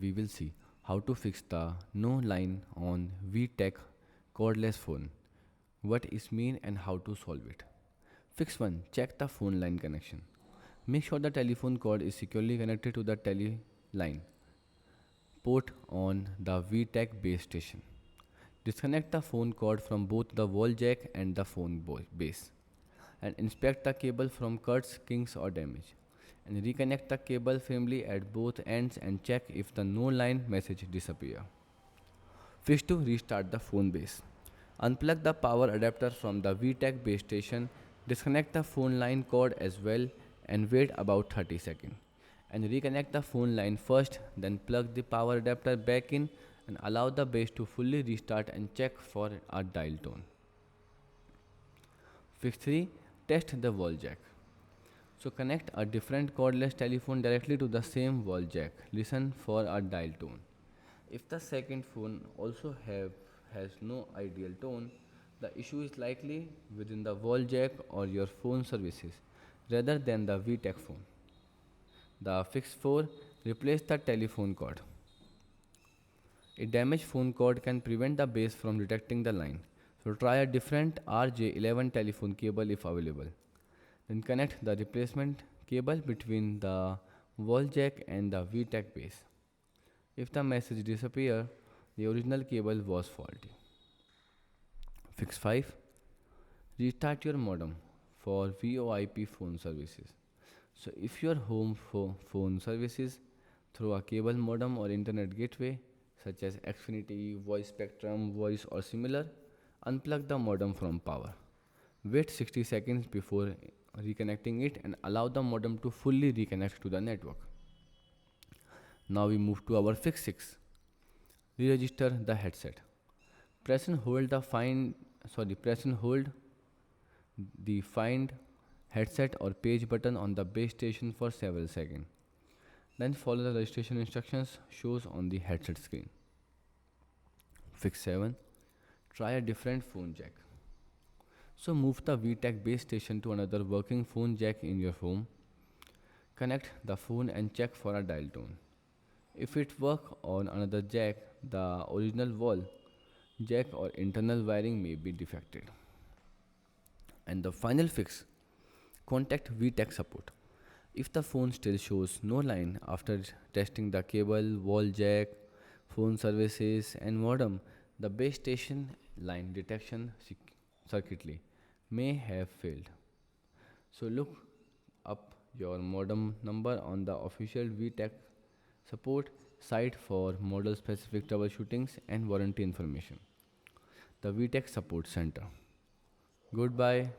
we will see how to fix the no line on VTech Cordless phone, what is mean and how to solve it. Fix 1. Check the phone line connection. Make sure the telephone cord is securely connected to the tele line port on the VTech base station. Disconnect the phone cord from both the wall jack and the phone base and inspect the cable from cuts, kinks or damage. And reconnect the cable firmly at both ends and check if the no line message disappear. Fix to restart the phone base. Unplug the power adapter from the VTech base station, disconnect the phone line cord as well and wait about 30 seconds. And reconnect the phone line first, then plug the power adapter back in and allow the base to fully restart and check for a dial tone. Fix 3. Test the wall jack. So connect a different cordless telephone directly to the same wall jack. Listen for a dial tone. If the second phone also has no ideal tone, the issue is likely within the wall jack or your phone services rather than the VTech phone. The fix 4. Replace the telephone cord. A damaged phone cord can prevent the base from detecting the line. So try a different RJ11 telephone cable if available. Then connect the replacement cable between the wall jack and the VTech base. If the message disappears, the original cable was faulty. Fix 5. Restart your modem for VoIP phone services. So if your home phone services through a cable modem or internet gateway such as Xfinity, Voice Spectrum, Voice or similar, unplug the modem from power. Wait 60 seconds before reconnecting it and allow the modem to fully reconnect to the network. Now we move to our fix 6. Re-register the headset. Press and hold the find headset or page button on the base station for several seconds. Then follow the registration instructions shows on the headset screen. Fix 7. Try a different phone jack. So move the VTech base station to another working phone jack in your home. Connect the phone and check for a dial tone. If it works on another jack, the original wall jack or internal wiring may be defected. And the final fix, contact VTech support. If the phone still shows no line after testing the cable, wall jack, phone services and modem, the base station line detection circuitry may have failed. So look up your modem number on the official VTech support site for model specific troubleshootings and warranty information. The VTech Support Center. Goodbye.